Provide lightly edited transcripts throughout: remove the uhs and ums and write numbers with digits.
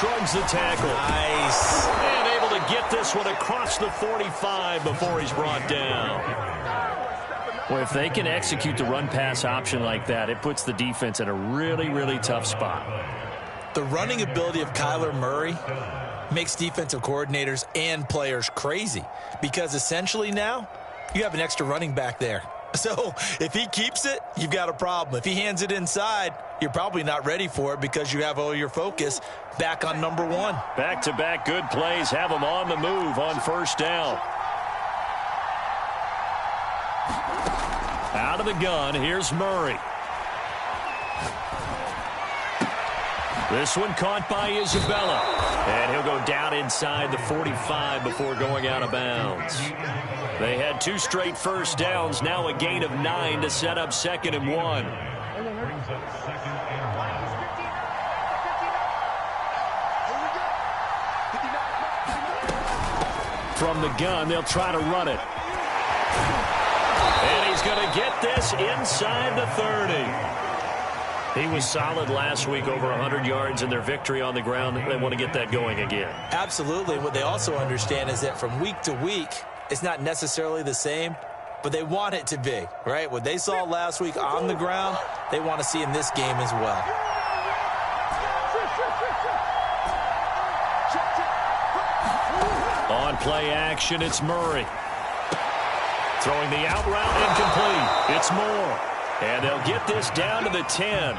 shrugs the tackle. Nice. And able to get this one across the 45 before he's brought down. Well, if they can execute the run-pass option like that, it puts the defense in a really, really tough spot. The running ability of Kyler Murray makes defensive coordinators and players crazy because essentially now you have an extra running back there. So if he keeps it, you've got a problem. If he hands it inside, you're probably not ready for it because you have all your focus back on number one. Back-to-back good plays have him on the move on first down. Out of the gun, here's Murray. This one caught by Isabella. And he'll go down inside the 45 before going out of bounds. They had 2 straight first downs, now a gain of 9 to set up 2nd and 1. From the gun, they'll try to run it. And he's going to get this inside the 30. He was solid last week, over 100 yards in their victory on the ground. They want to get that going again. Absolutely. What they also understand is that from week to week, it's not necessarily the same, but they want it to be, right? What they saw last week on the ground, they want to see in this game as well. On play action, it's Murray. Throwing the out route, incomplete. It's Moore. And they'll get this down to the 10.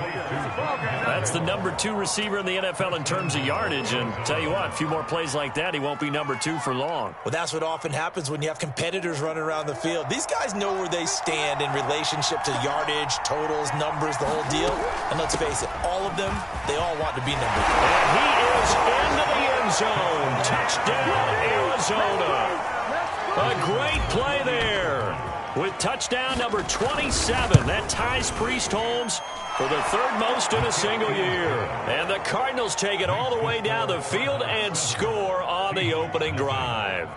That's the number 2 receiver in the NFL in terms of yardage. And tell you what, a few more plays like that, he won't be number 2 for long. Well, that's what often happens when you have competitors running around the field. These guys know where they stand in relationship to yardage, totals, numbers, the whole deal. And let's face it, all of them, they all want to be number 2. And he is into the end zone. Touchdown, Arizona. A great play there. With touchdown number 27, that ties Priest Holmes for the 3rd most in a single year. And the Cardinals take it all the way down the field and score on the opening drive.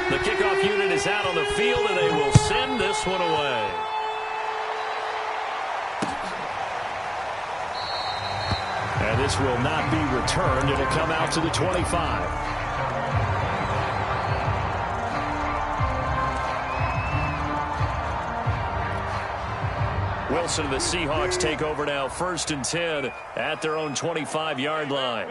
The kickoff unit is out on the field, and they will send this one away. And this will not be returned. It'll come out to the 25. Wilson and the Seahawks take over now, 1st and 10 at their own 25-yard line.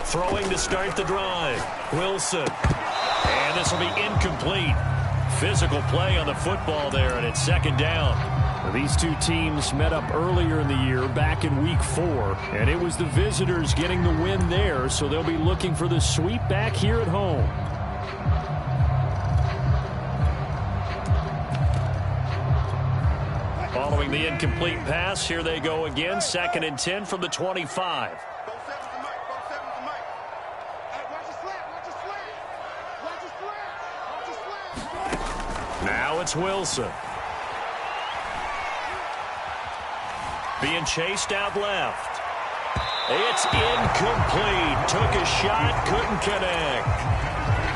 Throwing to start the drive. Wilson. And this will be incomplete. Physical play on the football there, and it's 2nd down. These two teams met up earlier in the year, back in week 4, and it was the visitors getting the win there, so they'll be looking for the sweep back here at home. Following the incomplete pass, here they go again, 2nd and 10 from the 25. Now it's Wilson. Being chased out left. It's incomplete. Took a shot, couldn't connect.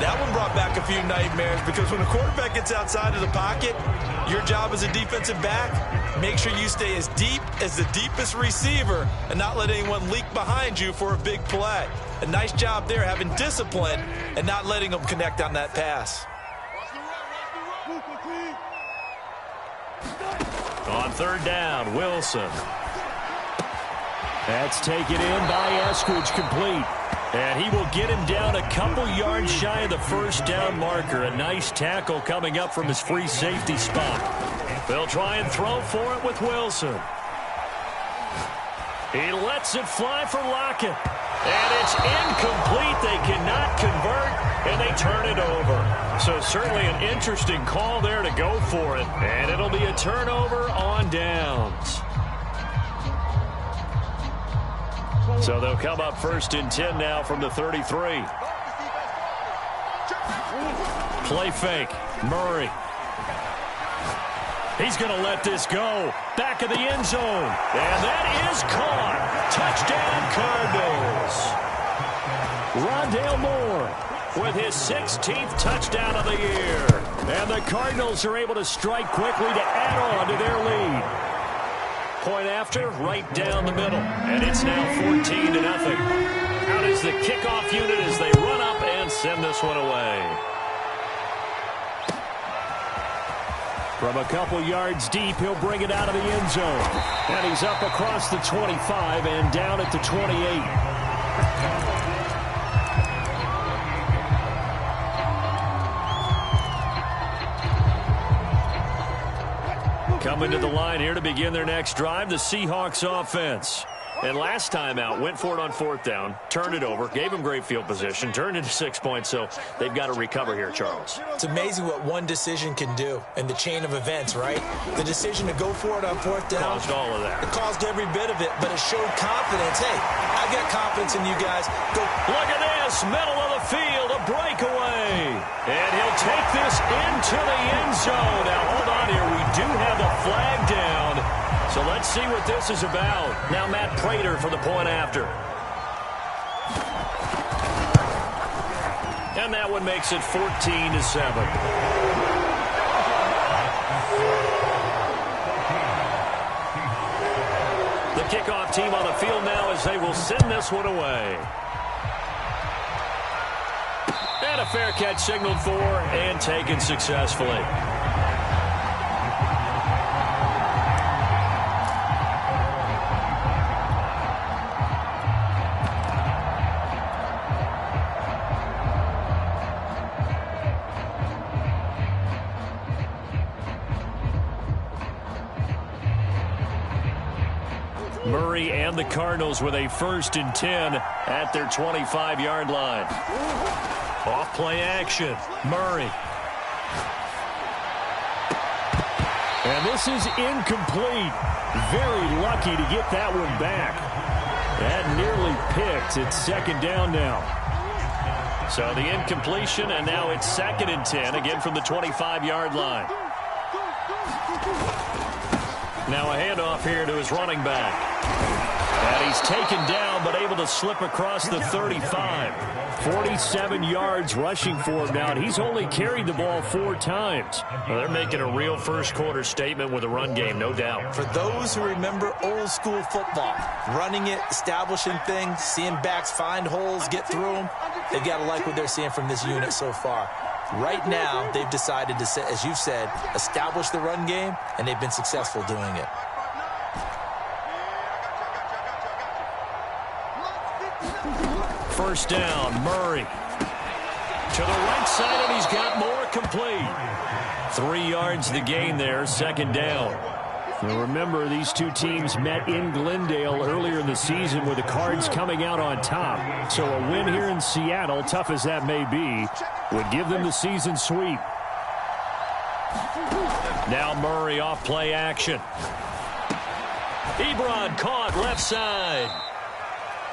That one brought back a few nightmares because when a quarterback gets outside of the pocket, your job as a defensive back, make sure you stay as deep as the deepest receiver and not let anyone leak behind you for a big play. A nice job there having discipline and not letting them connect on that pass. On 3rd down, Wilson. That's taken in by Eskridge, complete. And he will get him down a couple yards shy of the 1st down marker. A nice tackle coming up from his free safety spot. They'll try and throw for it with Wilson. He lets it fly for Lockett. And it's incomplete. They cannot convert, and they turn it over. So certainly an interesting call there to go for it. And it'll be a turnover on downs. So they'll come up 1st and 10 now from the 33. Play fake. Murray. He's going to let this go. Back of the end zone. And that is caught. Touchdown, Cardinals. Rondale Moore with his 16th touchdown of the year. And the Cardinals are able to strike quickly to add on to their lead. Point after, right down the middle. And it's now 14-0. Out is the kickoff unit as they run up and send this one away. From a couple yards deep, he'll bring it out of the end zone. And he's up across the 25 and down at the 28. Coming to the line here to begin their next drive, the Seahawks offense. And last time out, went for it on 4th down, turned it over, gave them great field position, turned into 6 points, so they've got to recover here, Charles. It's amazing what one decision can do in the chain of events, right? The decision to go for it on 4th down. Caused all of that. It caused every bit of it, but it showed confidence. Hey, I've got confidence in you guys. Go. Look at this, middle of the field, a breakaway. And he'll take this into the end zone. Now, hold on here. We do have the flag down. So let's see what this is about. Now Matt Prater for the point after. And that one makes it 14-7. The kickoff team on the field now as they will send this one away. And a fair catch signaled for and taken successfully. Murray and the Cardinals with a 1st and 10 at their 25-yard line. Off play action. Murray. And this is incomplete. Very lucky to get that one back. That nearly picked. It's 2nd down now. So the incompletion, and now it's 2nd and 10, again from the 25-yard line. Now a handoff here to his running back. And he's taken down, but able to slip across the 35. 47 yards rushing for him now, and he's only carried the ball 4 times. Well, they're making a real first-quarter statement with a run game, no doubt. For those who remember old-school football, running it, establishing things, seeing backs find holes, get through them, they've got to like what they're seeing from this unit so far. Right now, they've decided to, as you've said, establish the run game, and they've been successful doing it. First down, Murray. To the right side, and he's got more complete. 3 yards the gain there, 2nd down. Now remember, these two teams met in Glendale earlier in the season with the Cards coming out on top. So a win here in Seattle, tough as that may be, would give them the season sweep. Now Murray off play action. Ebron caught left side.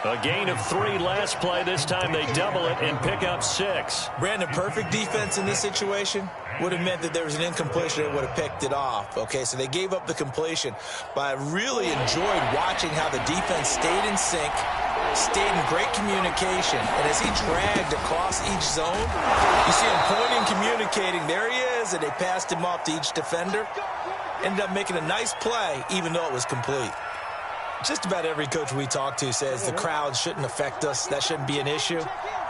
A gain of 3 last play. This time they double it and pick up 6. Brandon, perfect defense in this situation would have meant that there was an incompletion that would have picked it off. Okay, so they gave up the completion. But I really enjoyed watching how the defense stayed in sync, stayed in great communication. And as he dragged across each zone, you see him pointing, communicating. There he is, and they passed him off to each defender. Ended up making a nice play, even though it was complete. Just about every coach we talk to says the crowd shouldn't affect us. That shouldn't be an issue.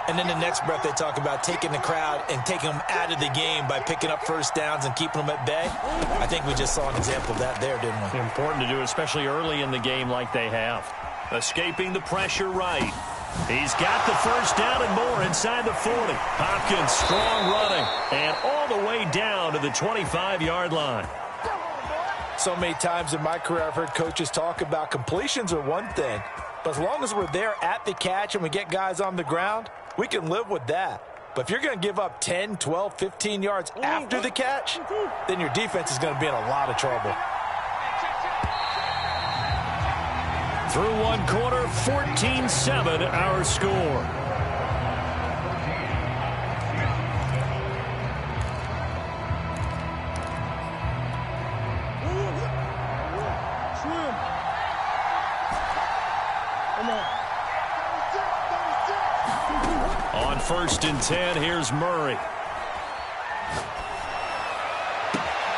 And then the next breath they talk about taking the crowd and taking them out of the game by picking up first downs and keeping them at bay. I think we just saw an example of that there, didn't we? Important to do, especially early in the game like they have. Escaping the pressure right. He's got the first down and more inside the 40. Hopkins strong running and all the way down to the 25-yard line. So many times in my career I've heard coaches talk about completions are one thing, but as long as we're there at the catch and we get guys on the ground, we can live with that. But if you're going to give up 10, 12, 15 yards after the catch, then your defense is going to be in a lot of trouble. Through one quarter, 14-7 our score. On 1st and 10, here's Murray.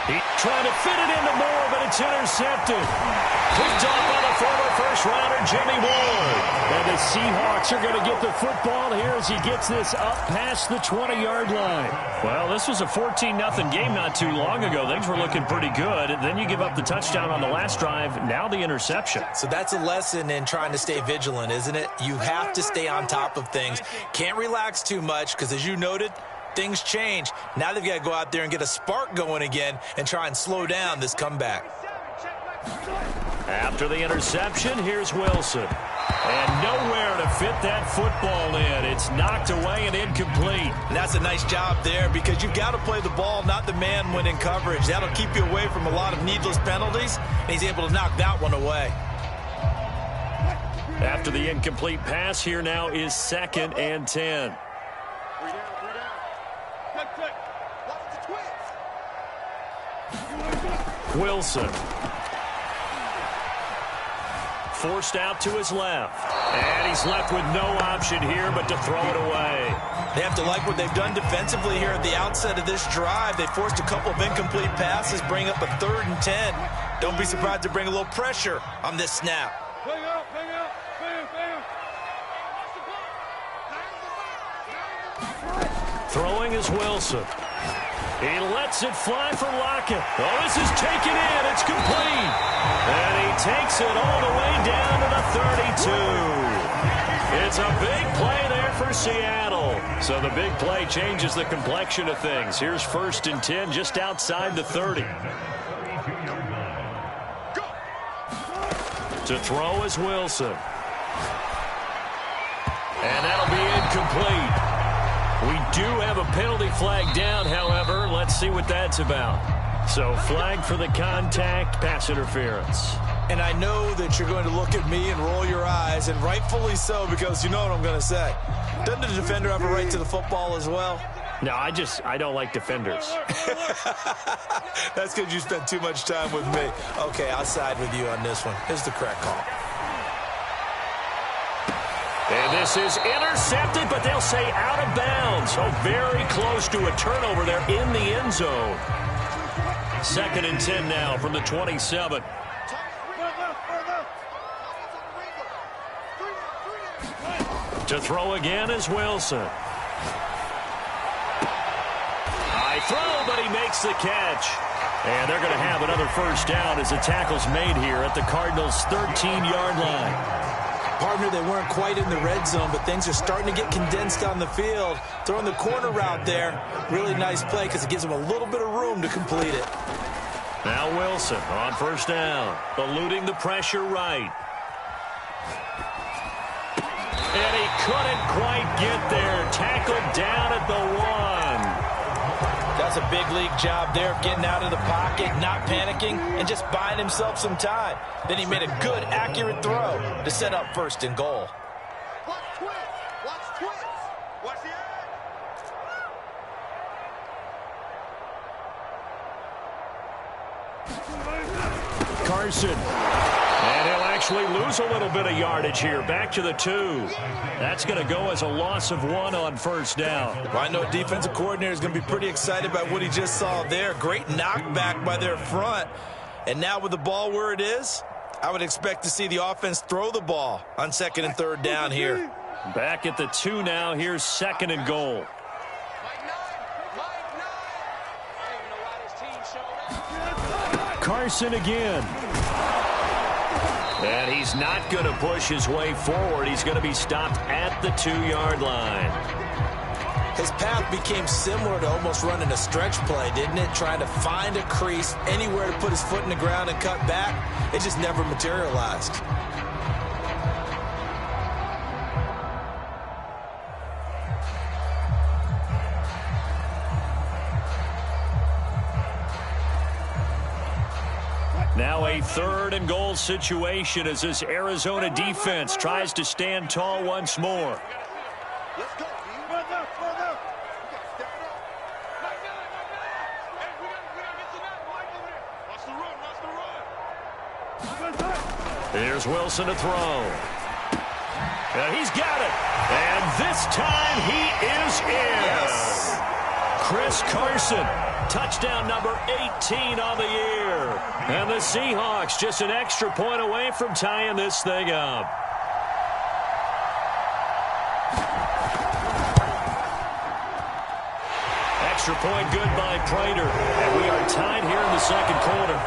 He's trying to fit it into Moore, but it's intercepted. Picked off by the former first-rounder, Jimmy Ward. And the Seahawks are going to get the football here as he gets this up past the 20-yard line. Well, this was a 14-0 game not too long ago. Things were looking pretty good. And then you give up the touchdown on the last drive. Now the interception. So that's a lesson in trying to stay vigilant, isn't it? You have to stay on top of things. Can't relax too much because, as you noted, things change. Now they've got to go out there and get a spark going again and try and slow down this comeback. After the interception, here's Wilson. And nowhere to fit that football in. It's knocked away and incomplete. And that's a nice job there because you've got to play the ball, not the man when in coverage. That'll keep you away from a lot of needless penalties, and he's able to knock that one away. After the incomplete pass, here now is 2nd and 10. Wilson. Forced out to his left. And he's left with no option here but to throw it away. They have to like what they've done defensively here at the outset of this drive. They forced a couple of incomplete passes, bring up a 3rd and 10. Don't be surprised to bring a little pressure on this snap. Throwing is Wilson. He lets it fly for Lockett. Oh, this is taken in. It's complete. And he takes it all the way down to the 32. It's a big play there for Seattle. So the big play changes the complexion of things. Here's 1st and 10 just outside the 30. To throw is Wilson. And that'll be incomplete. We do have a penalty flag down, however. Let's see what that's about. So flag for the contact, pass interference. And I know that you're going to look at me and roll your eyes, and rightfully so, because you know what I'm going to say. Doesn't the defender have a right to the football as well? No, I don't like defenders. That's because you spent too much time with me. Okay, I'll side with you on this one. Here's the correct call. And this is intercepted, but they'll say out of bounds. So very close to a turnover there in the end zone. 2nd and 10 now from the 27. To throw again is Wilson. High throw, but he makes the catch. And they're going to have another first down as the tackle's made here at the Cardinals' 13-yard line. Partner, they weren't quite in the red zone, but things are starting to get condensed on the field. Throwing the corner route there, really nice play because it gives them a little bit of room to complete it. Now Wilson on 1st down, eluding the pressure right. And he couldn't quite get there. Tackled down at the 1. That's a big league job there of getting out of the pocket, not panicking, and just buying himself some time. Then he made a good, accurate throw to set up 1st and goal. Watch twins. Watch twins. Watch the edge. Carson. And he'll actually lose a little bit of yardage here. Back to the 2. That's going to go as a loss of 1 on 1st down. Well, I know a defensive coordinator is going to be pretty excited about what he just saw there. Great knockback by their front. And now with the ball where it is, I would expect to see the offense throw the ball on 2nd and 3rd down here. Back at the 2 now. Here's 2nd and goal. Carson again. And he's not going to push his way forward. He's going to be stopped at the 2-yard line. His path became similar to almost running a stretch play, didn't it? Trying to find a crease, anywhere to put his foot in the ground and cut back. It just never materialized. Now a 3rd and goal situation as this Arizona defense tries to stand tall once more. Let's go. Here's Wilson to throw. And he's got it. And this time he is in. Yes. Chris Carson, touchdown number 18 on the year. And the Seahawks just an extra point away from tying this thing up. Extra point good by Prater. And we are tied here in the second quarter.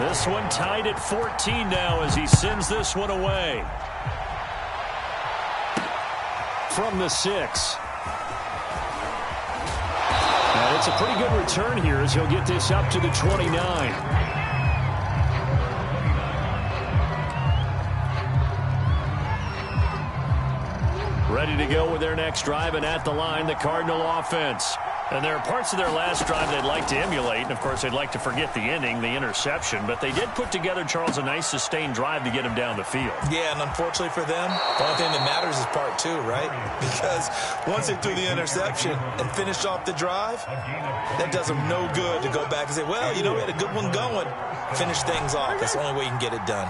This one tied at 14 now as he sends this one away. From the 6. And it's a pretty good return here as he'll get this up to the 29. Ready to go with their next drive, and at the line, the Cardinal offense. And there are parts of their last drive they'd like to emulate. And, of course, they'd like to forget the inning, the interception. But they did put together, Charles, a nice sustained drive to get him down the field. Yeah, and unfortunately for them, the only thing that matters is part 2, right? Because once they threw the interception and finished off the drive, that does them no good to go back and say, well, you know, we had a good one going. Finish things off. That's the only way you can get it done.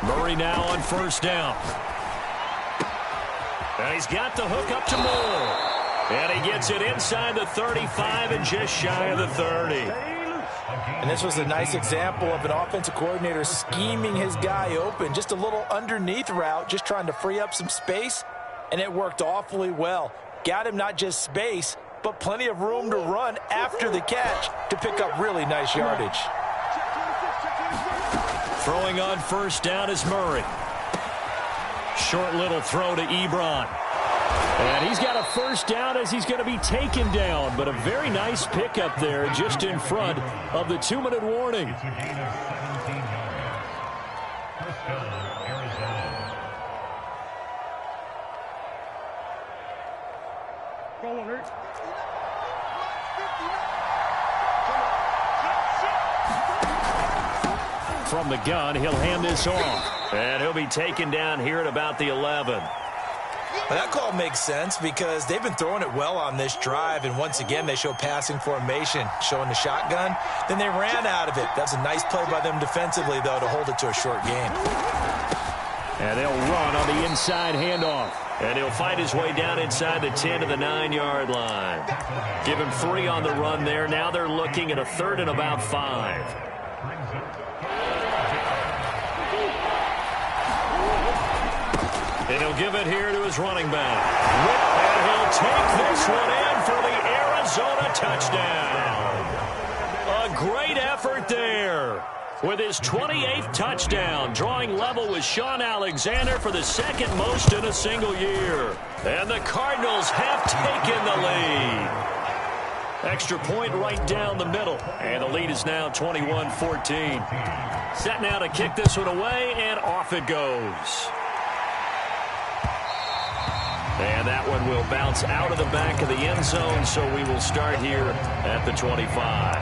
Murray now on first down. And he's got the hook up to Moore. And he gets it inside the 35 and just shy of the 30. And this was a nice example of an offensive coordinator scheming his guy open. Just a little underneath route, just trying to free up some space. And it worked awfully well. Got him not just space, but plenty of room to run after the catch to pick up really nice yardage. Throwing on first down is Murray. Short little throw to Ebron. And he's got a first down as he's going to be taken down. But a very nice pickup there just in front of the 2-minute warning. From the gun, he'll hand this off. And he'll be taken down here at about the 11. Well, that call makes sense because they've been throwing it well on this drive, and once again they show passing formation, showing the shotgun. Then they ran out of it. That's a nice play by them defensively, though, to hold it to a short game. And they'll run on the inside handoff. And he'll fight his way down inside the 10 to the 9-yard line. Give him 3 on the run there. Now they're looking at a 3rd and about 5. And he'll give it here to his running back. And he'll take this one in for the Arizona touchdown. A great effort there with his 28th touchdown, drawing level with Sean Alexander for the second most in a single year. And the Cardinals have taken the lead. Extra point right down the middle. And the lead is now 21-14. Set now to kick this one away, and off it goes. And that one will bounce out of the back of the end zone, so we will start here at the 25.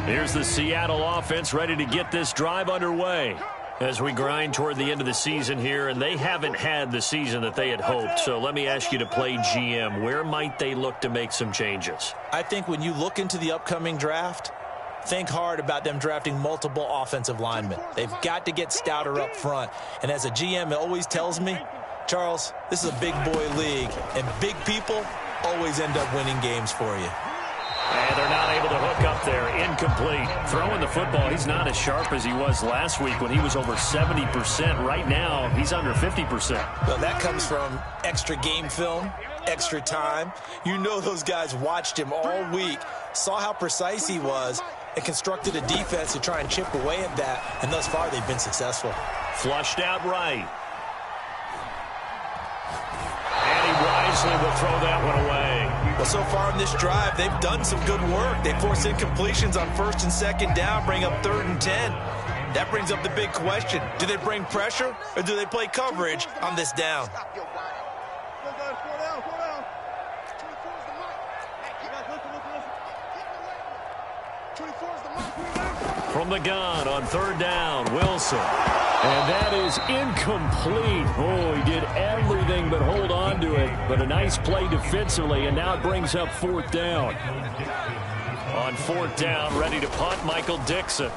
Here's the Seattle offense ready to get this drive underway as we grind toward the end of the season here, and they haven't had the season that they had hoped. So let me ask you to play GM. Where might they look to make some changes? I think when you look into the upcoming draft, think hard about them drafting multiple offensive linemen. They've got to get stouter up front. And as a GM, it always tells me, Charles, this is a big boy league, and big people always end up winning games for you. And they're not able to hook up there. Incomplete. Throwing the football, he's not as sharp as he was last week when he was over 70%. Right now, he's under 50%. Well, that comes from extra game film, extra time. You know those guys watched him all week, saw how precise he was, and constructed a defense to try and chip away at that. And thus far, they've been successful. Flushed out right. And he wisely will throw that one away. Well, so far in this drive, they've done some good work. They force incompletions on 1st and 2nd down, bring up 3rd and 10. That brings up the big question. Do they bring pressure or do they play coverage on this down? From the gun on third down, Wilson. And that is incomplete. Oh, he did everything but hold on to it. But a nice play defensively, and now it brings up fourth down. On fourth down, ready to punt, Michael Dixon.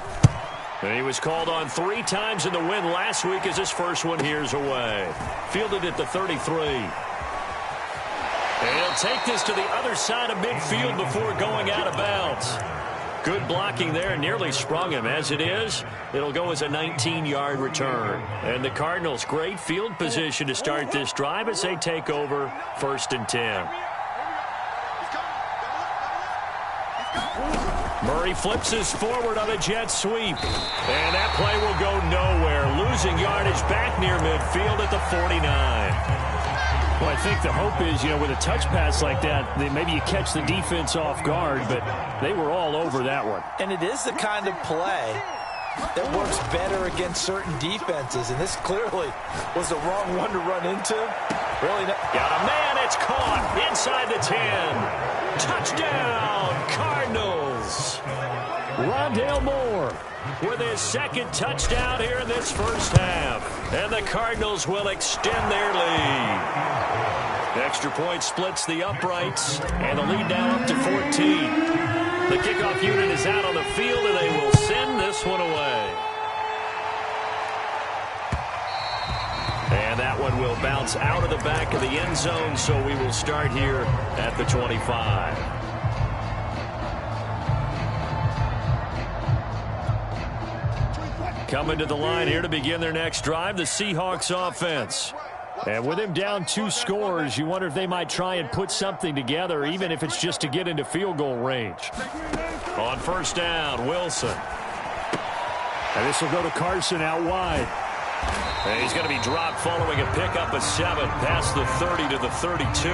And he was called on 3 times in the win last week as his first one here's away. Fielded at the 33. And he'll take this to the other side of midfield before going out of bounds. Good blocking there, nearly sprung him. As it is, it'll go as a 19-yard return. And the Cardinals, great field position to start this drive as they take over 1st and 10. Murray flips this forward on a jet sweep. And that play will go nowhere. Losing yardage back near midfield at the 49. Well, I think the hope is, with a touch pass like that, maybe you catch the defense off guard, but they were all over that one. And it is the kind of play that works better against certain defenses, and this clearly was the wrong one to run into. Really got a man, it's caught inside the 10. Touchdown, Cardinals. Rondale Moore with his second touchdown here in this first half. And the Cardinals will extend their lead. The extra point splits the uprights, and the lead now up to 14. The kickoff unit is out on the field, and they will send this one away. And that one will bounce out of the back of the end zone, so we will start here at the 25. Coming to the line here to begin their next drive, the Seahawks offense. And with him down 2 scores, you wonder if they might try and put something together, even if it's just to get into field goal range. On first down, Wilson. And this will go to Carson out wide. And he's going to be dropped following a pickup of 7 past the 30 to the 32.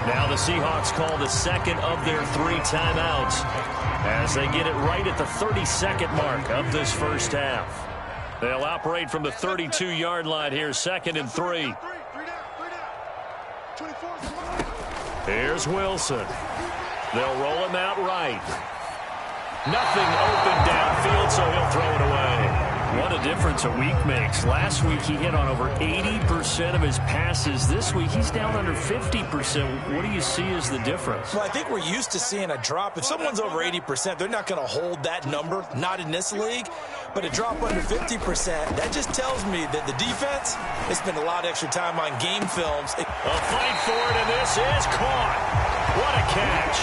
Now the Seahawks call the second of their 3 timeouts as they get it right at the 32nd mark of this first half. They'll operate from the 32-yard line here, 2nd and 3. Here's Wilson. They'll roll him out right. Nothing open downfield, so he'll throw it away. What a difference a week makes. Last week he hit on over 80% of his passes. This week he's down under 50%. What do you see as the difference? Well, I think we're used to seeing a drop. If someone's over 80%, they're not going to hold that number, not in this league. But a drop under 50%, that just tells me that the defense has spent a lot of extra time on game films. A fight for it, and this is caught. What a catch.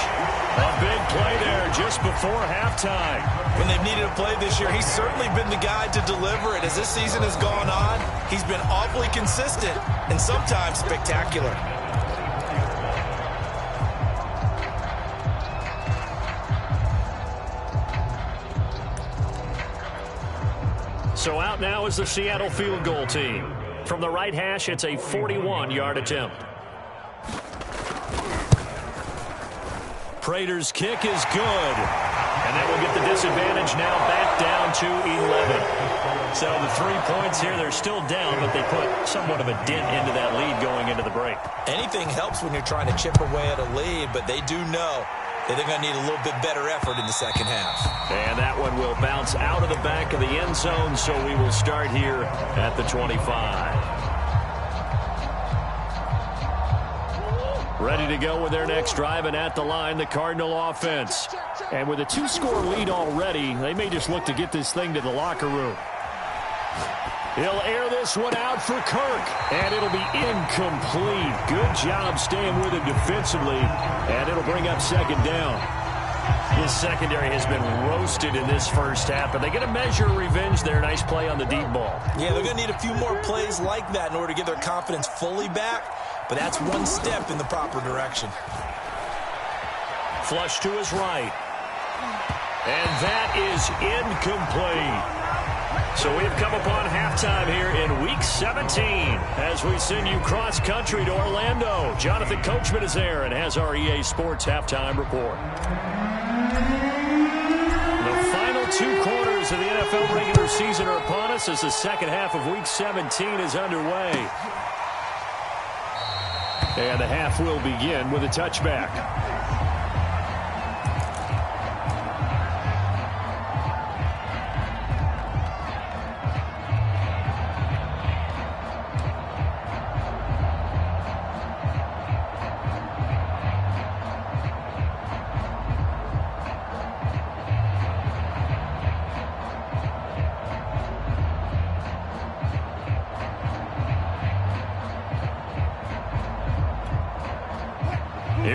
A big play there just before halftime. When they've needed a play this year, he's certainly been the guy to deliver it. As this season has gone on, he's been awfully consistent and sometimes spectacular. So out now is the Seattle field goal team. From the right hash, it's a 41-yard attempt. Prater's kick is good. And that will get the disadvantage now back down to 11. So the 3 points here, they're still down, but they put somewhat of a dent into that lead going into the break. Anything helps when you're trying to chip away at a lead, but they do know that they're going to need a little bit better effort in the second half. And that one will bounce out of the back of the end zone, so we will start here at the 25. Ready to go with their next drive, and at the line, the Cardinal offense. And with a 2-score lead already, they may just look to get this thing to the locker room. He'll air this one out for Kirk, and it'll be incomplete. Good job staying with him defensively, and it'll bring up 2nd down. This secondary has been roasted in this first half, but they get a measure of revenge there. Nice play on the deep ball. Yeah, they're going to need a few more plays like that in order to get their confidence fully back, but that's one step in the proper direction. Flush to his right. And that is incomplete. So we have come upon halftime here in Week 17 as we send you cross-country to Orlando. Jonathan Coachman is there and has our EA Sports halftime report. The final 2 quarters of the NFL regular season are upon us as the second half of Week 17 is underway. And the half will begin with a touchback.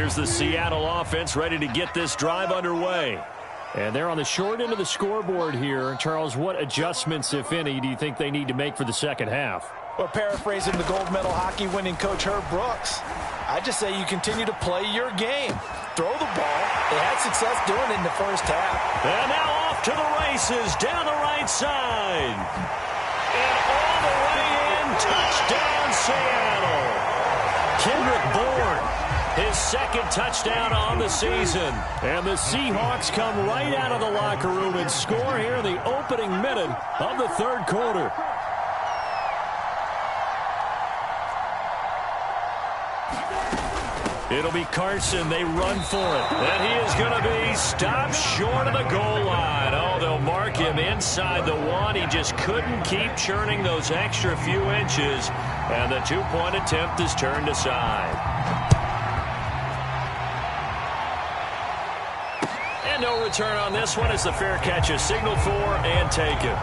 Here's the Seattle offense ready to get this drive underway. And they're on the short end of the scoreboard here. Charles, what adjustments, if any, do you think they need to make for the second half? Well, paraphrasing the gold medal hockey winning coach Herb Brooks, I just say you continue to play your game. Throw the ball. They had success doing it in the first half. And now off to the races down the right side. And all the way in, touchdown Seattle. Kendrick Bourne, his second touchdown on the season. And the Seahawks come right out of the locker room and score here in the opening minute of the third quarter. It'll be Carson. They run for it. And he is going to be stopped short of the goal line. Oh, they'll mark him inside the one. He just couldn't keep churning those extra few inches. And the two-point attempt is turned aside. And no return on this one as the fair catch is signaled for and taken.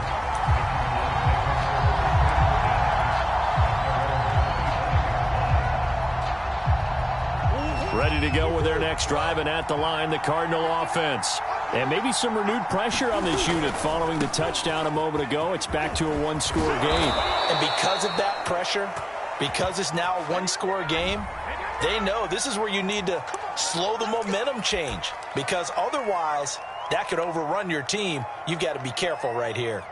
Ready to go with their next drive, and at the line, the Cardinal offense. And maybe some renewed pressure on this unit following the touchdown a moment ago. It's back to a one-score game. And because of that pressure, because it's now a one-score game, they know this is where you need to slow the momentum change, because otherwise that could overrun your team. You've got to be careful right here.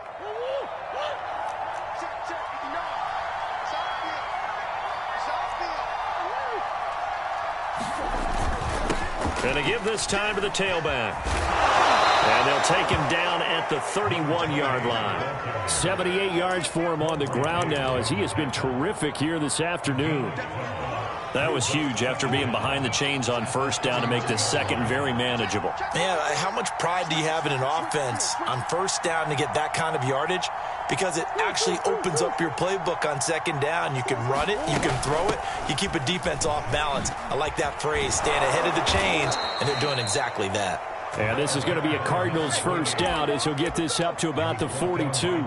Going to give this time to the tailback. And they'll take him down at the 31-yard line. 78 yards for him on the ground now as he has been terrific here this afternoon. That was huge after being behind the chains on first down to make this second very manageable. Man, how much pride do you have in an offense on first down to get that kind of yardage? Because it actually opens up your playbook on second down. You can run it, you can throw it, you keep a defense off balance. I like that phrase, staying ahead of the chains, and they're doing exactly that. And this is going to be a Cardinals first down as he'll get this up to about the 42.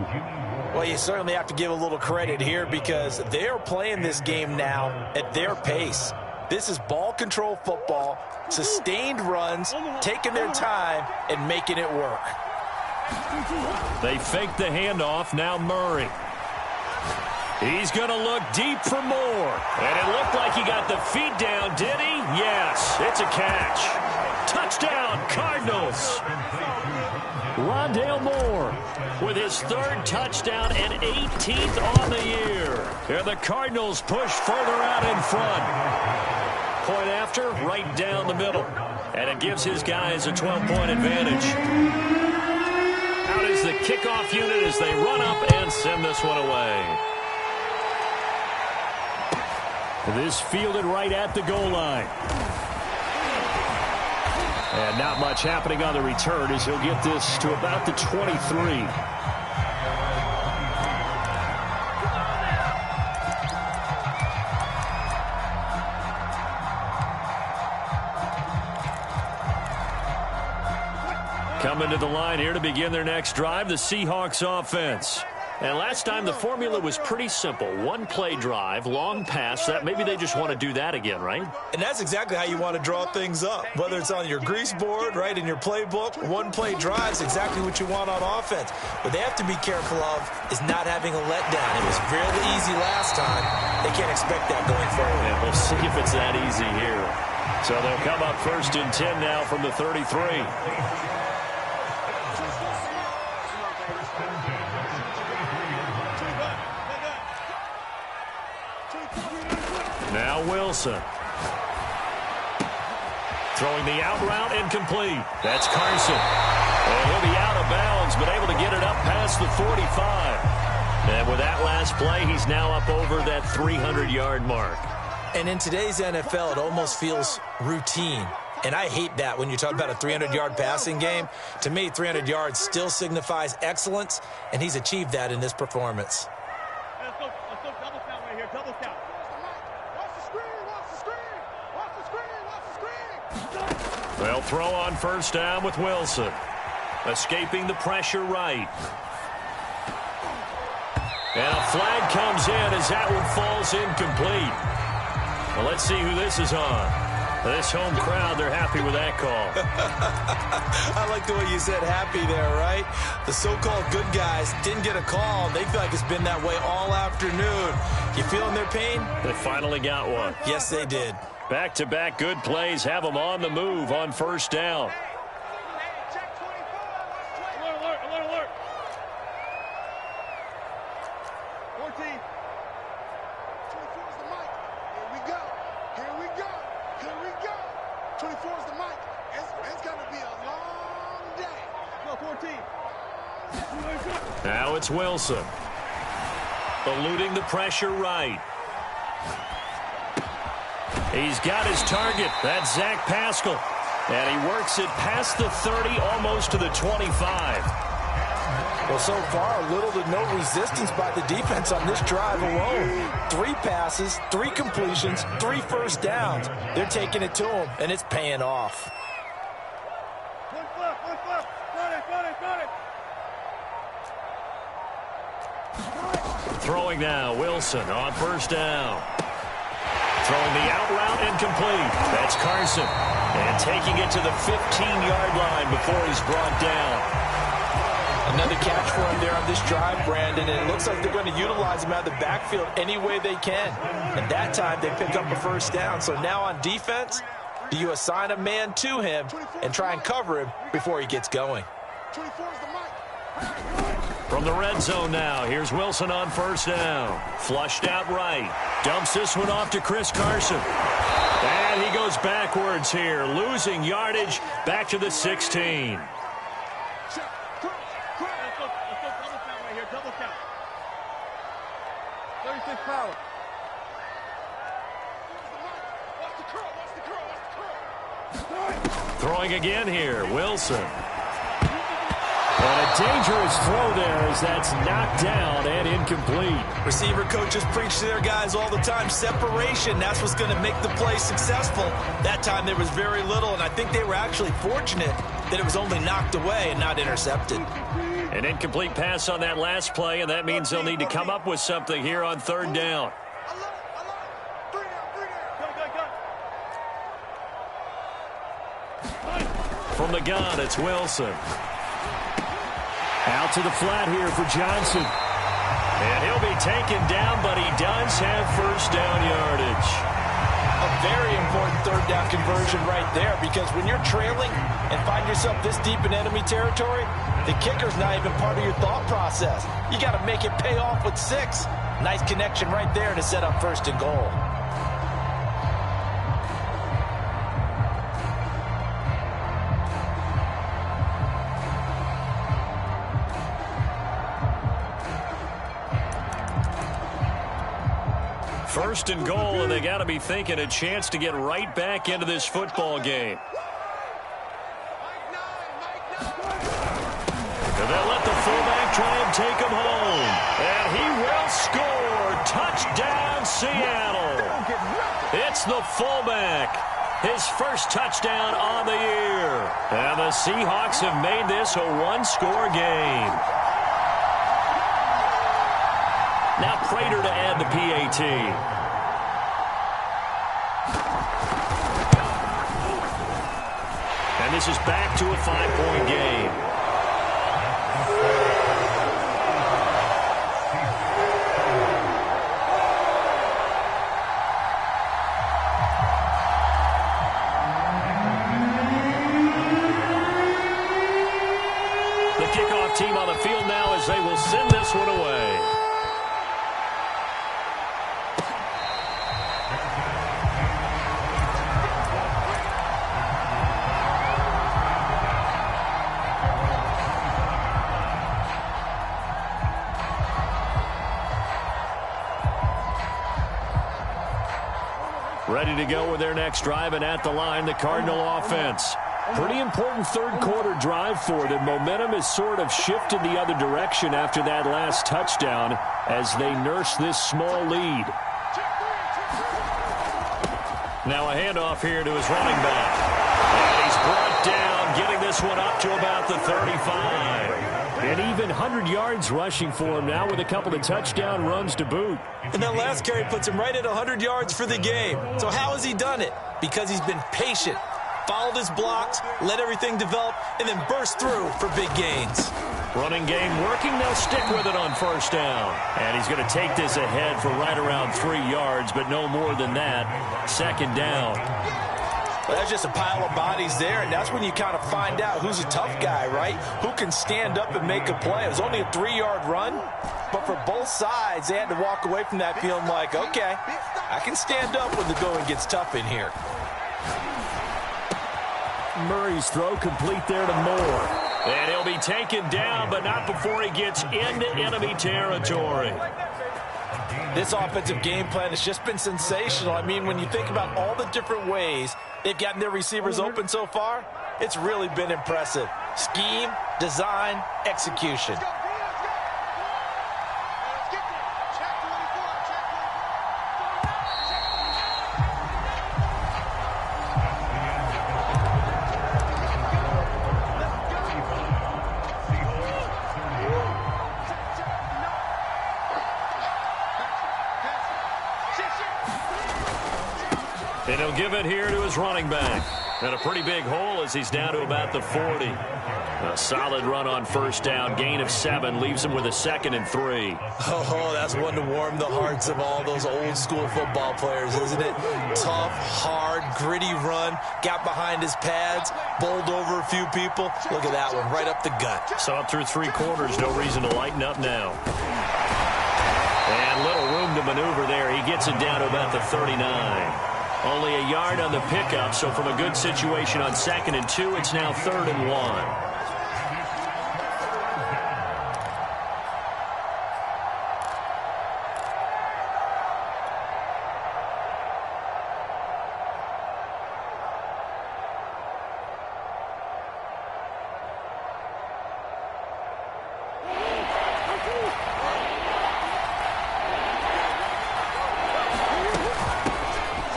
Well, you certainly have to give a little credit here because they're playing this game now at their pace. This is ball control football, sustained runs, taking their time, and making it work. They fake the handoff. Now Murray. He's going to look deep for more. And it looked like he got the feet down, did he? Yes, it's a catch. Touchdown, Cardinals. Rondale Moore with his third touchdown and 18th on the year. And the Cardinals push further out in front. Point after, right down the middle. And it gives his guys a 12-point advantage. Out is the kickoff unit as they run up and send this one away. This fielded right at the goal line. And not much happening on the return as he'll get this to about the 23. Coming to the line here to begin their next drive, the Seahawks offense. And last time the formula was pretty simple. One play drive, long pass. That maybe they just want to do that again, right? And that's exactly how you want to draw things up. Whether it's on your grease board, right, in your playbook, one play drive is exactly what you want on offense. What they have to be careful of is not having a letdown. It was fairly easy last time. They can't expect that going forward. And we'll see if it's that easy here. So they'll come up 1st and 10 now from the 33. Now Wilson. Throwing the out route incomplete. That's Carson. And he'll be out of bounds, but able to get it up past the 45. And with that last play, he's now up over that 300-yard mark. And in today's NFL, it almost feels routine. And I hate that when you talk about a 300-yard passing game. To me, 300 yards still signifies excellence, and he's achieved that in this performance. Let's go double count right here, double count. Watch the screen, watch the screen, watch the screen, watch the screen. They'll throw on first down with Wilson. Escaping the pressure right. And a flag comes in as that one falls incomplete. Well, let's see who this is on. This home crowd, they're happy with that call. I like the way you said happy there, right? The so-called good guys didn't get a call. They feel like it's been that way all afternoon. You feeling their pain? They finally got one. Yes, they did. Back-to-back good plays have them on the move on first down. Alert, alert, alert. 14. 24 is the mic. Here we go. Here we go. Here we go. 24 is the mic. It's going to be a long day. Go, 14. Now it's Wilson. Eluding the pressure right. He's got his target. That's Zach Pascal. And he works it past the 30, almost to the 25. Well, so far, little to no resistance by the defense on this drive alone. 3 passes, 3 completions, 3 first downs. They're taking it to him, and it's paying off. One flip. Got it. Throwing now, Wilson on first down. Throwing the out route incomplete. That's Carson. And taking it to the 15-yard line before he's brought down. Another catch for him there on this drive, Brandon, and it looks like they're going to utilize him out of the backfield any way they can. And that time, they pick up a first down. So now on defense, do you assign a man to him and try and cover him before he gets going? 24 is the mic. From the red zone now, here's Wilson on first down. Flushed out right. Dumps this one off to Chris Carson. And he goes backwards here, losing yardage back to the 16. Let's go double count right here. Double count. 36 power. Watch the curl. Watch the curl. Throwing again here, Wilson. And a dangerous throw there as that's knocked down and incomplete. Receiver coaches preach to their guys all the time. Separation, that's what's going to make the play successful. That time there was very little, and I think they were actually fortunate that it was only knocked away and not intercepted. An incomplete pass on that last play, and that means they'll need to come up with something here on third down. Three down. From the gun, it's Wilson. Out to the flat here for Johnson. And he'll be taken down, but he does have first down yardage. A very important third down conversion right there, because when you're trailing and find yourself this deep in enemy territory, the kicker's not even part of your thought process. You got to make it pay off with 6. Nice connection right there to set up first and goal. First and goal, and they got to be thinking a chance to get right back into this football game. And they'll let the fullback try and take him home. And he will score. Touchdown, Seattle. It's the fullback. His first touchdown on the year. And the Seahawks have made this a one-score game. Now Prater to add the PAT. And this is back to a 5-point game. The kickoff team on the field now as they will send this one away. Ready to go with their next drive, and at the line, the Cardinal offense. Pretty important third quarter drive for them. Momentum has sort of shifted the other direction after that last touchdown as they nurse this small lead. Now a handoff here to his running back. And he's brought down, getting this one up to about the 35. And even 100 yards rushing for him now with a couple of touchdown runs to boot. And that last carry puts him right at 100 yards for the game. So how has he done it? because he's been patient, followed his blocks, let everything develop, and then burst through for big gains. Running game working. They'll stick with it on first down. And he's going to take this ahead for right around 3 yards, but no more than that. Second down. Well, that's just a pile of bodies there, and that's when you kind of find out who's a tough guy, right? Who can stand up and make a play. It was only a 3-yard run, but for both sides, they had to walk away from that feeling like, okay, I can stand up when the going gets tough in here. Murray's throw complete there to Moore. And he'll be taken down, but not before he gets into enemy territory. This offensive game plan has just been sensational. I mean, when you think about all the different ways they've gotten their receivers open so far, it's really been impressive. Scheme, design, execution. And he'll give it here to his running back. And a pretty big hole as he's down to about the 40. A solid run on first down. Gain of 7 leaves him with a 2nd and 3. Oh, that's one to warm the hearts of all those old school football players, isn't it? Tough, hard, gritty run. Got behind his pads, bowled over a few people. Look at that one, right up the gut. Saw it through 3 quarters. No reason to lighten up now. And little room to maneuver there. He gets it down to about the 39. Only a yard on the pickup, so from a good situation on 2nd and 2, it's now 3rd and 1.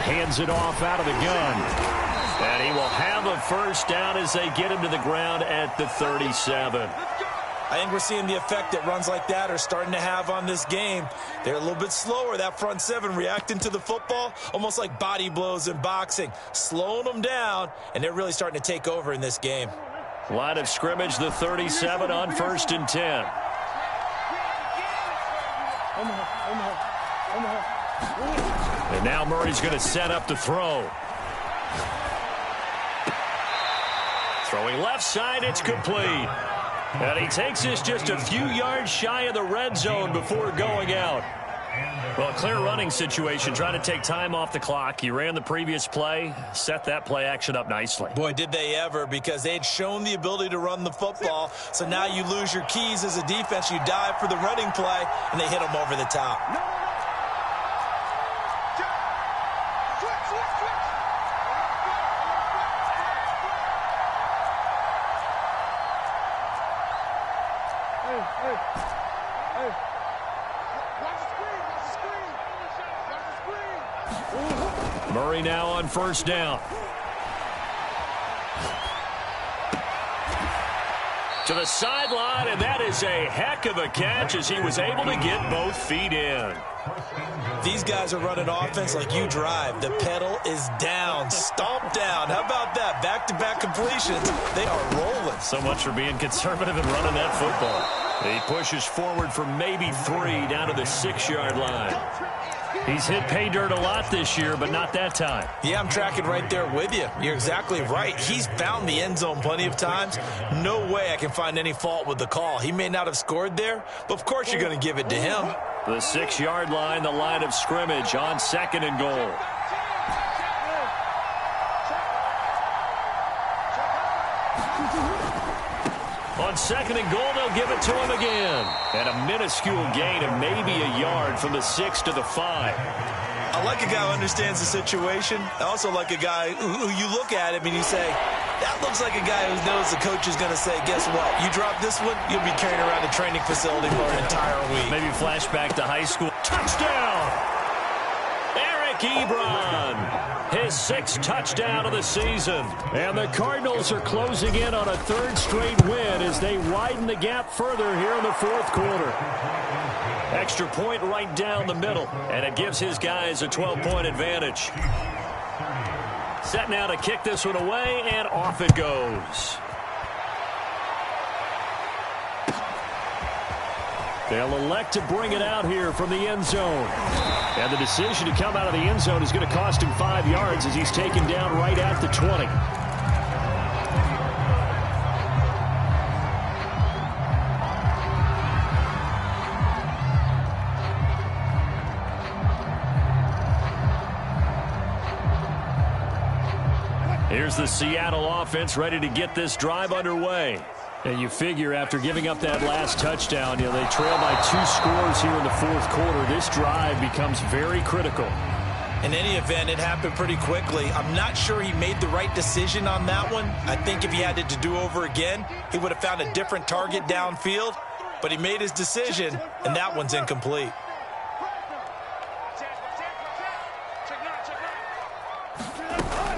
Hands it off out of the gun. And he will have a first down as they get him to the ground at the 37. I think we're seeing the effect that runs like that are starting to have on this game. They're a little bit slower, that front 7, reacting to the football, almost like body blows in boxing, slowing them down, and they're really starting to take over in this game. Line of scrimmage, the 37 on 1st and 10. And now Murray's going to set up to throw. Throwing left side, it's complete. And he takes this just a few yards shy of the red zone before going out. Well, a clear running situation, trying to take time off the clock. He ran the previous play, set that play action up nicely. Boy, did they ever, because they had shown the ability to run the football. So now you lose your keys as a defense. You dive for the running play, and they hit them over the top. Murray now on first down. To the sideline, and that is a heck of a catch as he was able to get both feet in. These guys are running offense like you drive. The pedal is down, stomped down. How about that? Back-to-back completions. They are rolling. So much for being conservative and running that football. He pushes forward for maybe 3 down to the 6-yard line. He's hit pay dirt a lot this year, but not that time. Yeah, I'm tracking right there with you. You're exactly right. He's found the end zone plenty of times. No way I can find any fault with the call. He may not have scored there, but of course you're going to give it to him. The 6-yard line, the line of scrimmage on 2nd and goal. On 2nd and goal, they'll give it to him again. And a minuscule gain of maybe a yard from the 6 to the 5. I like a guy who understands the situation. I also like a guy who you look at him and you say, that looks like a guy who knows the coach is going to say, guess what? You drop this one, you'll be carrying around the training facility for an entire week. Maybe flashback to high school. Touchdown! Eric Ebron, his 6th touchdown of the season. And the Cardinals are closing in on a 3rd straight win as they widen the gap further here in the 4th quarter. Extra point right down the middle, and it gives his guys a 12-point advantage. Set now to kick this one away, and off it goes. They'll elect to bring it out here from the end zone. And the decision to come out of the end zone is going to cost him 5 yards as he's taken down right at the 20. Here's the Seattle offense ready to get this drive underway. And you figure after giving up that last touchdown, they trail by 2 scores here in the fourth quarter. This drive becomes very critical. In any event, it happened pretty quickly. I'm not sure he made the right decision on that one. I think if he had it to do over again, he would have found a different target downfield. But he made his decision, and that one's incomplete.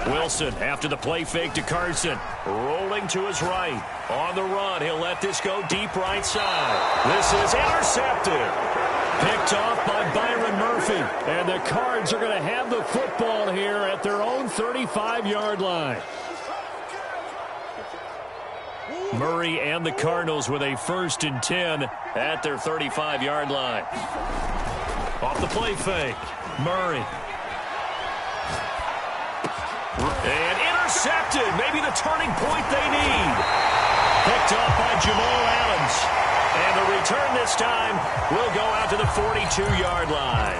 Wilson after the play fake to Carson. Rolling to his right. On the run, he'll let this go deep right side. This is intercepted. Picked off by Byron Murphy. And the Cards are going to have the football here at their own 35-yard line. Murray and the Cardinals with a 1st and 10 at their 35-yard line. Off the play fake. Murray. And intercepted. Maybe the turning point they need. Picked off by Jamal Adams. And the return this time will go out to the 42-yard line.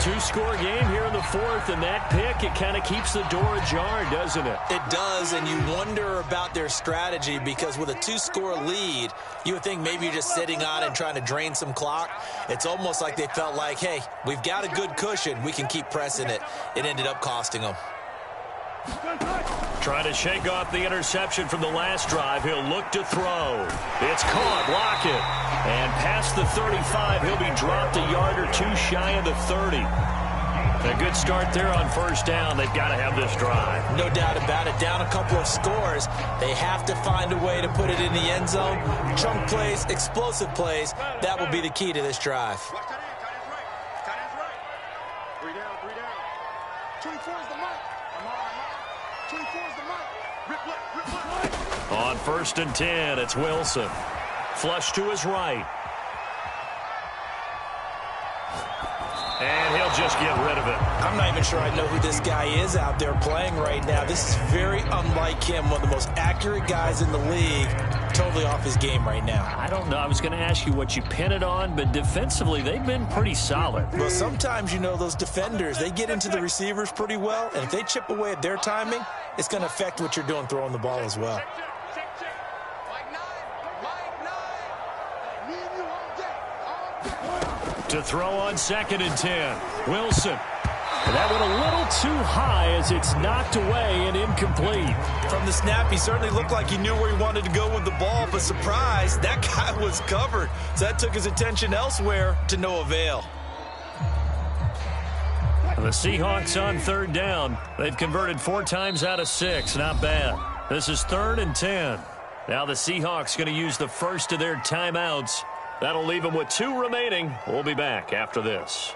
2-score game here in the fourth, and that pick, it kind of keeps the door ajar, doesn't it? It does, and you wonder about their strategy because with a 2-score lead, you would think maybe you're just sitting on it and trying to drain some clock. It's almost like they felt like, hey, we've got a good cushion. We can keep pressing it. It ended up costing them. Trying to shake off the interception from the last drive. He'll look to throw. It's caught. Lockett. And past the 35, he'll be dropped a yard or 2 shy of the 30. A good start there on 1st down. They've got to have this drive. No doubt about it. Down a couple of scores. They have to find a way to put it in the end zone. Chunk plays, explosive plays. That will be the key to this drive. Watch that in. Tight end's right. 3 down. 24 is the mic. 24 is the mic. Rip left. On 1st and 10, it's Wilson. Flush to his right. And he'll just get rid of it. I'm not even sure I know who this guy is out there playing right now. This is very unlike him, one of the most accurate guys in the league. Totally off his game right now. I don't know. I was going to ask you what you pin it on, but defensively, they've been pretty solid. Well, sometimes, those defenders, they get into the receivers pretty well, and if they chip away at their timing, it's going to affect what you're doing throwing the ball as well. To throw on 2nd and 10. Wilson. That went a little too high as it's knocked away and incomplete. From the snap, he certainly looked like he knew where he wanted to go with the ball, but surprise, that guy was covered. So that took his attention elsewhere to no avail. The Seahawks on 3rd down. They've converted 4 times out of 6. Not bad. This is 3rd and 10. Now the Seahawks going to use the first of their timeouts. That'll leave them with 2 remaining. We'll be back after this.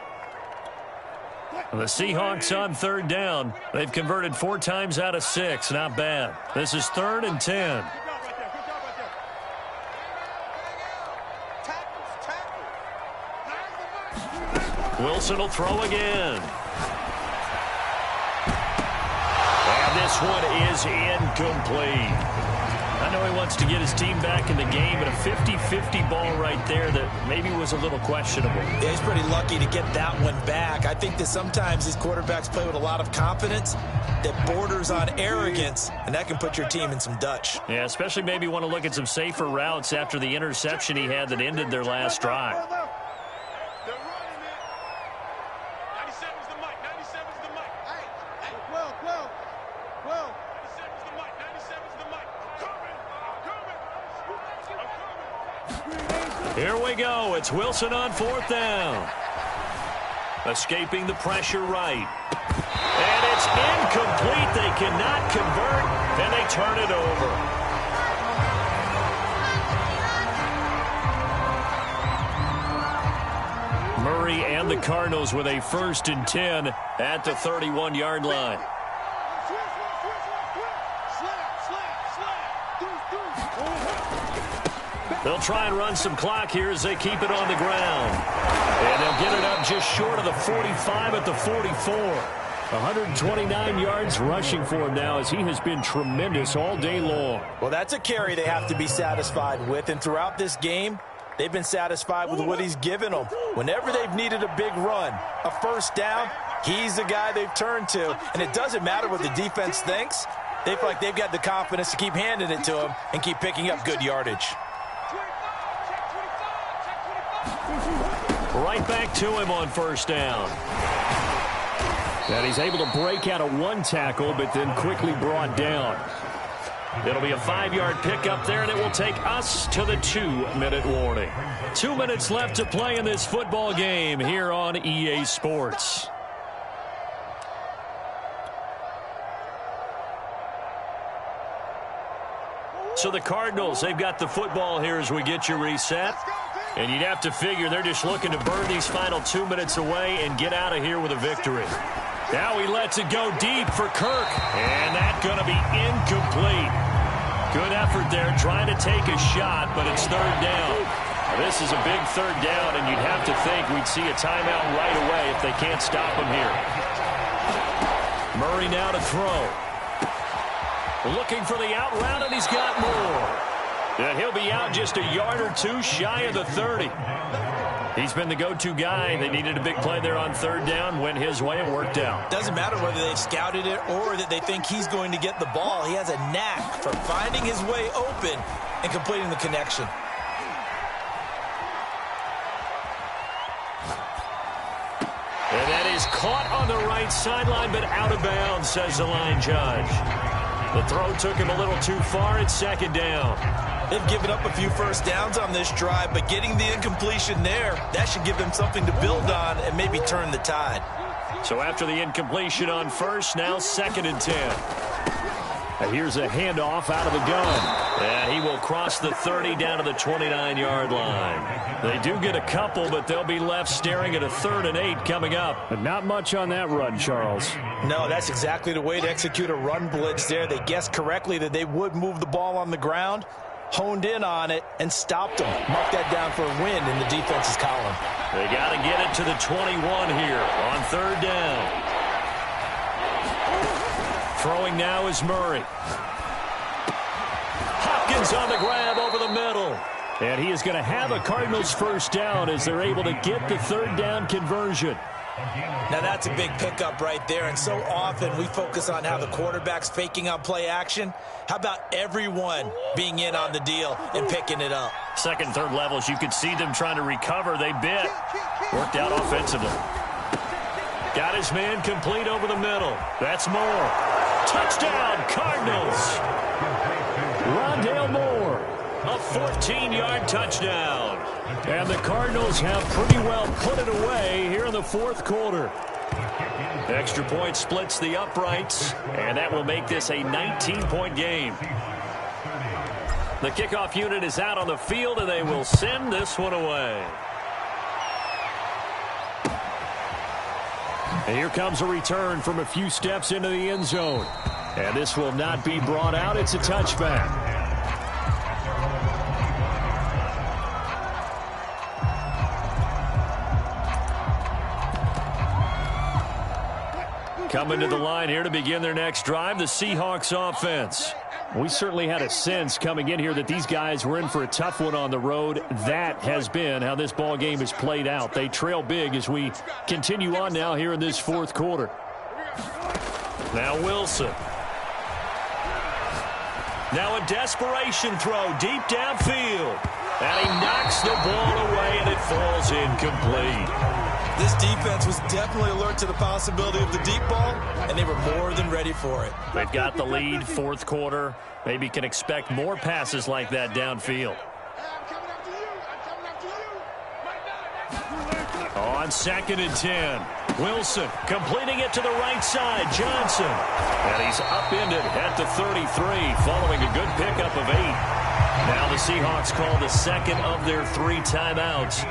The Seahawks on 3rd down. They've converted 4 times out of 6. Not bad. This is 3rd and 10. Wilson will throw again. And this one is incomplete. I know he wants to get his team back in the game, but a 50-50 ball right there that maybe was a little questionable. Yeah, he's pretty lucky to get that one back. I think that sometimes these quarterbacks play with a lot of confidence that borders on arrogance, and that can put your team in some Dutch. Yeah, especially maybe want to look at some safer routes after the interception he had that ended their last drive. Here we go. It's Wilson on 4th down. Escaping the pressure right. And it's incomplete. They cannot convert, and they turn it over. Murray and the Cardinals with a 1st and 10 at the 31-yard line. They'll try and run some clock here as they keep it on the ground. And they'll get it up just short of the 45 at the 44. 129 yards rushing for him now as he has been tremendous all day long. Well, that's a carry they have to be satisfied with. And throughout this game, they've been satisfied with what he's given them. Whenever they've needed a big run, a first down, he's the guy they've turned to. And it doesn't matter what the defense thinks. They feel like they've got the confidence to keep handing it to him and keep picking up good yardage. Right back to him on first down. And he's able to break out of one tackle, but then quickly brought down. It'll be a 5-yard pickup there, and it will take us to the 2-minute warning. 2 minutes left to play in this football game here on EA Sports. So the Cardinals, they've got the football here as we get you reset. And you'd have to figure they're just looking to burn these final 2 minutes away and get out of here with a victory. Now he lets it go deep for Kirk. And that's going to be incomplete. Good effort there trying to take a shot, but it's third down. Now, this is a big third down, and you'd have to think we'd see a timeout right away if they can't stop him here. Murray now to throw. Looking for the out route, and he's got more. And he'll be out just a yard or two shy of the 30. He's been the go-to guy. They needed a big play there on third down. Went his way. It worked out. Doesn't matter whether they've scouted it or that they think he's going to get the ball. He has a knack for finding his way open and completing the connection. And that is caught on the right sideline, but out of bounds, says the line judge. The throw took him a little too far. It's second down. They've given up a few first downs on this drive, but getting the incompletion there, that should give them something to build on and maybe turn the tide. So after the incompletion on first, now 2nd and 10. And here's a handoff out of the gun. And he will cross the 30 down to the 29-yard line. They do get a couple, but they'll be left staring at a 3rd and 8 coming up. But not much on that run, Charles. No, that's exactly the way to execute a run blitz there. They guessed correctly that they would move the ball on the ground, honed in on it, and stopped them. Mark that down for a win in the defense's column. They got to get it to the 21 here on third down. Throwing now is Murray. Hopkins on the grab over the middle. And he is going to have a Cardinals first down as they're able to get the third down conversion. Now that's a big pickup right there, and so often we focus on how the quarterback's faking on play action. How about everyone being in on the deal and picking it up? Second, third levels, you could see them trying to recover. They bit. Worked out offensively. Got his man complete over the middle. That's Moore. Touchdown, Cardinals. Rondale Moore. A 14-yard touchdown. And the Cardinals have pretty well put it away here in the fourth quarter. Extra point splits the uprights, and that will make this a 19-point game. The kickoff unit is out on the field, and they will send this one away. And here comes a return from a few steps into the end zone. And this will not be brought out. It's a touchback. Coming to the line here to begin their next drive, the Seahawks offense. We certainly had a sense coming in here that these guys were in for a tough one on the road. That has been how this ball game has played out. They trail big as we continue on now here in this fourth quarter. Now Wilson. Now a desperation throw deep downfield. And he knocks the ball away, and it falls incomplete. This defense was definitely alert to the possibility of the deep ball, and they were more than ready for it. They've got the lead, fourth quarter. Maybe can expect more passes like that downfield. On 2nd and 10, Wilson completing it to the right side. Johnson. And he's upended at the 33 following a good pickup of 8. Now the Seahawks call the second of their 3 timeouts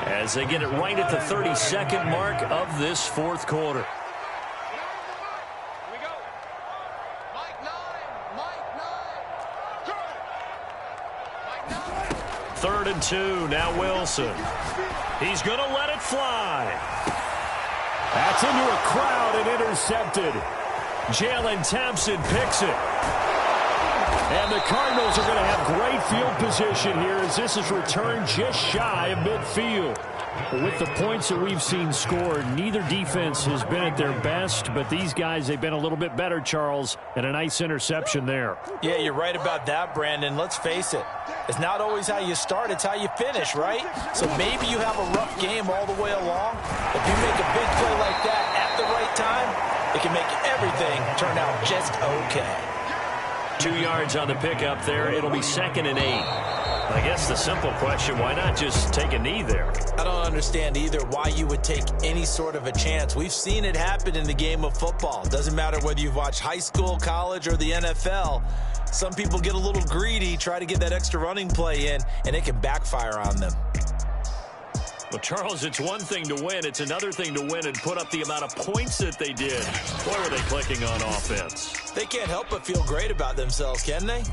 as they get it right at the 32nd mark of this fourth quarter. Here we go. Mike 9. Mike 9. Go. Mike 9. 3rd and 2. Now Wilson. He's going to let it fly. That's into a crowd and intercepted. Jalen Thompson picks it. And the Cardinals are going to have great field position here as this is returned just shy of midfield. With the points that we've seen scored, neither defense has been at their best, but these guys, they've been a little bit better, Charles, and a nice interception there. Yeah, you're right about that, Brandon. Let's face it. It's not always how you start, it's how you finish, right? So maybe you have a rough game all the way along. If you make a big play like that at the right time, it can make everything turn out just okay. 2 yards on the pickup there. It'll be 2nd and 8. I guess the simple question, why not just take a knee there? I don't understand either why you would take any sort of a chance. We've seen it happen in the game of football. Doesn't matter whether you've watched high school, college, or the NFL. Some people get a little greedy, try to get that extra running play in, and it can backfire on them. Well, Charles, it's one thing to win. It's another thing to win and put up the amount of points that they did. Boy, were they clicking on offense. They can't help but feel great about themselves, can they?